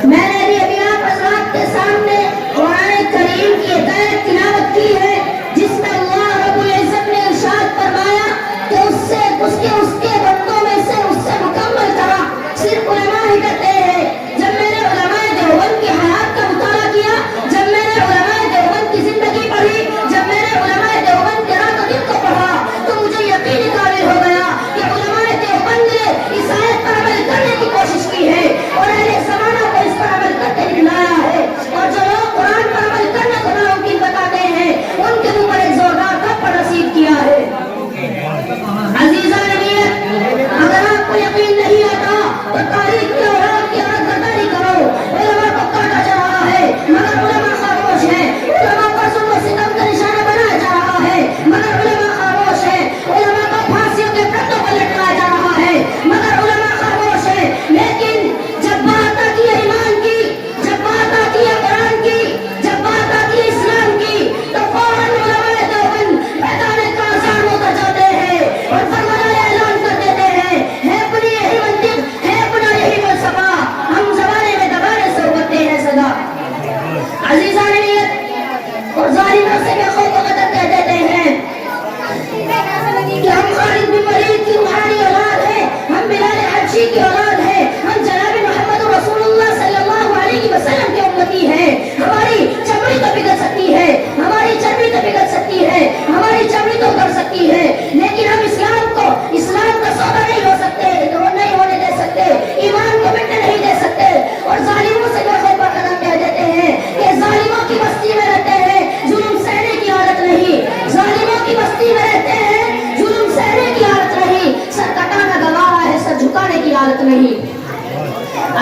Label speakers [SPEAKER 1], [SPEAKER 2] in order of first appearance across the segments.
[SPEAKER 1] میں نے بھی ابھی آپ حضرات کے سامنے قرآن کریم کی ایک آیت تلاوت کی ہے جس میں اللہ رب العزت نے ارشاد فرمایا کہ اس کے بندوں میں سے اس سے مکمل طرح صرف علماء ہی کرتے ہیں۔ جب میں نے علماء دیوبند کی حیات کا مطالعہ کیا، جب میں نے علماء دیوبند کی زندگی پڑھی، جب میں نے علماء دیوبند کے رات و دن کو پڑھا تو مجھے یقین قابل ہو گیا کہ علماء دیوبند نے اس آیت پر عمل کرنے کی کوشش کی ہے اور اہل زمانہ کو اس پر عمل کرتے دکھلایا ہے، اور جو لوگ قرآن پر عمل کرنے کو ناممکن بتاتے ہیں ان کے اوپر ایک زوردار تھپڑ نصیب کیا ہے۔ عزیزان نیت، اگر آپ کو یقین نہیں آتا تو تاریخ کے اوراد کی عادت گردانی کرو۔ علماء کو کاٹا جا رہا ہے مگر علماء خاموش ہیں، علماء پر ظلم و ستم کا نشانہ بنایا جا رہا ہے مگر علماء خاموش ہیں، علماء کو پھانسیوں کے پٹوں پر لٹکایا جا رہا ہے مگر علماء خاموش ہیں۔ لیکن جب بات آتی ہے ایمان کی، جب بات آتی ہے قرآن کی، جب بات آتی ہے اسلام کی تو فوراً علماء دیوبند میدان کارزار ہوتا جاتے ہیں اور فرمایا اعلان کر دیتے ہیں، ہے اپنی یہی منطق، ہے اپنا یہی فلسفہ، ہم زمانے میں دبانے سے ابھرتے ہیں سدا۔ عزیزان نیت، اور ظالموں سے بے خوف و قدر کہہ دیتے ہیں کہ ہم خالد بن ولید کی روحانی اولاد ہیں، ہم بلال حبشی کی اولاد ہیں، ہم جناب محمد رسول اللہ صلی اللہ علیہ وسلم کے امتی ہیں۔ ہماری چمڑی تو بگڑ سکتی ہے، ہماری چمڑی تو بگڑ سکتی ہے، ہماری چمڑی تو اتر سکتی ہے، لیکن ہم اسلام کا سودا نہیں ہو سکتے، نہیں ہونے دے سکتے، ایمان کو مٹنے نہیں دے سکتے۔ اور ظالموں سے بے خوف قدم کہہ دیتے ہیں کہ ظالموں کی بستی میں رہتے ہیں، ظلم سہنے کی عادت نہیں، ظالموں کی بستی میں رہتے ہیں، ظلم سہنے کی عادت نہیں، سر کٹانا گوارا ہے، سر جھکانے کی عادت نہیں۔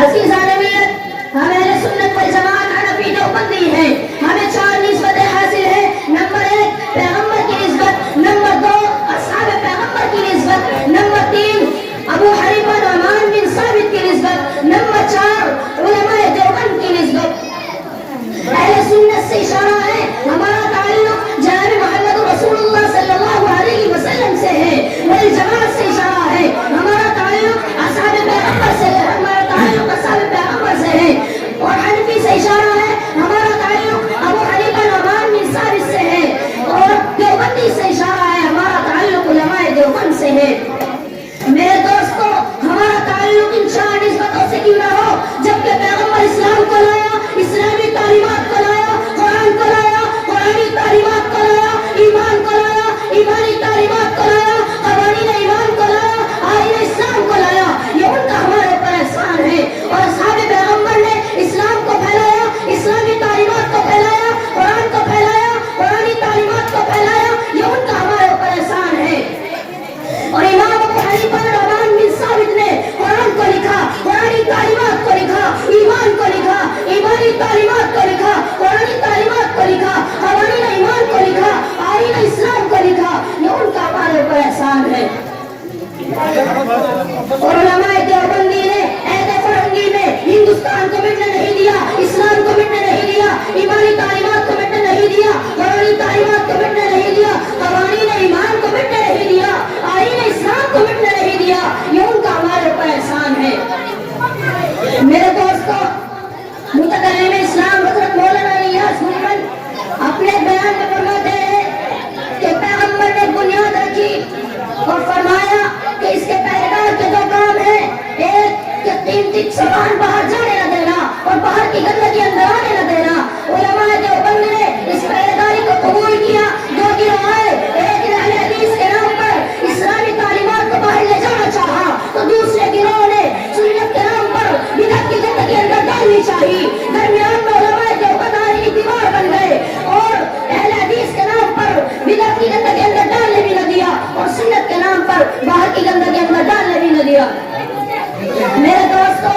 [SPEAKER 1] عزیزان نیت، ہم اہل سنت والجماعت حنفی دیوبندی ہیں، ہمیں 4 نسبتیں حاصل ہیں۔ نمبر 1 پیغمبر کی نسبت، نمبر 2 اصحاب پیغمبر کی نسبت، نمبر 3 ابو حنیفہ نعمان بن ثابت کی نسبت، نمبر 4 علماء دیوبند کی نسبت۔ اہل سنت سے اشارہ ہے، ہمارا تعلق جناب محمد رسول اللہ صلی اللہ علیہ وسلم سے ہے، والجماعت سے اشارہ ہے، ہمارا تعلق اصحاب پیغمبر سے ہے، ہمارا تعلق اصحاب پیغمبر سے ہے۔ اور حنفی سے اشارہ ہے، ہمارا تعلق ابو حنیفہ نعمان بن ثابت سے ہے، اور دیوبندی سے اشارہ ہے، ہمارا تعلق علماء دیوبند سے ہے۔ میرے دوستو، ہمارا تعلق ان 4 نسبتوں سے کیوں نہ ہو، جبکہ پیغمبر اسلام کو لایا، اسلامی تعلیمات کو لایا، قرآن کو لایا، قرآنی تعلیمات کو لایا، ایمان کو لایا، ایمانی تعلیمات کو لایا، قوانین ایمان کو لایا، آئین اسلام کو لایا، یہ ان کا ہمارے اوپر احسان ہے۔ اور اصحاب پیغمبر نے اسلام کو پھیلایا، اسلامی تعلیمات کو پھیلایا، قرآن کو پھیلایا، قرآنی تعلیمات کو پھیلایا، یہ ان کا ہمارے اوپر احسان ہے۔ اور امام ابو حنیفہ نعمان بن ثابت نے قرآن کو لکھا، قرآنی تعلیمات کو لکھا، ایمان کو لکھا، ایمانی تعلیمات کو لکھا، قرآنی تعلیمات کو لکھا، قوانین ایمان کو لکھا، آئین اسلام کو لکھا، یہ ان کا ہمارے اوپر احسان ہے۔ اور علماء دیوبندی نے عہد فرنگی میں ہندوستان کو مٹنے نہیں دیا، اسلام کو مٹنے نہیں دیا، ایمانی تعلیمات کو مٹنے نہیں دیا، قرآنی تعلیمات کو مٹنے نہیں دیا، قوانین ایمان کو مٹنے نہیں دیا، آئین اسلام کو مٹنے نہیں دیا، یہ ان کا ہمارے اوپر احسان ہے۔ میرے دوستو، متکلم اسلام حضرت مولانا الیاس محمد اپنے بیان میں فرماتے ہیں کہ پیغمبر نے بنیاد رکھی اور فرمایا کہ اس کے پہریدار کے 2 کام ہیں، ایک کہ قیمتی سامان باہر جانے نہ دینا اور باہر کی گندگی اندر آنے نہ دینا۔ علماء دیوبند نے اس پہریداری کو قبول کیا۔ 2 گروہ آئے، ایک نے اہل حدیث کے نام پر اسلامی تعلیمات کو باہر لے جانا چاہا تو دوسرے گروہ نے سنت کے نام پر بدعت کی گندگی اندر ڈالنی چاہیے۔ درمیان میں علماء دیوبند آئینی دیوار بن گئے اور اہل حدیث کے نام پر بدعت کی گندگی اندر ڈالنے بھی نہ دیا اور سنت کے نام پر باہر کی گندگی اندر ڈالنے بھی نہ دیا۔ میرے دوستو،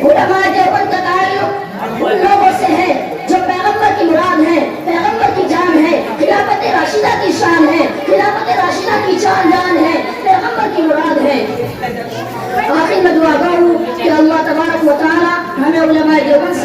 [SPEAKER 1] علماء دیوبند کا تعلق ان لوگوں سے ہے جو پیغمبر کی مراد ہے، پیغمبر کی جان ہے، خلافت راشدہ کی شان ہے، خلافت راشدہ کی چار جان ہے، پیغمبر کی مراد ہے۔ آخر میں دعا کروں کہ اللہ تبارک و تعالی ہمیں علماء دیوبند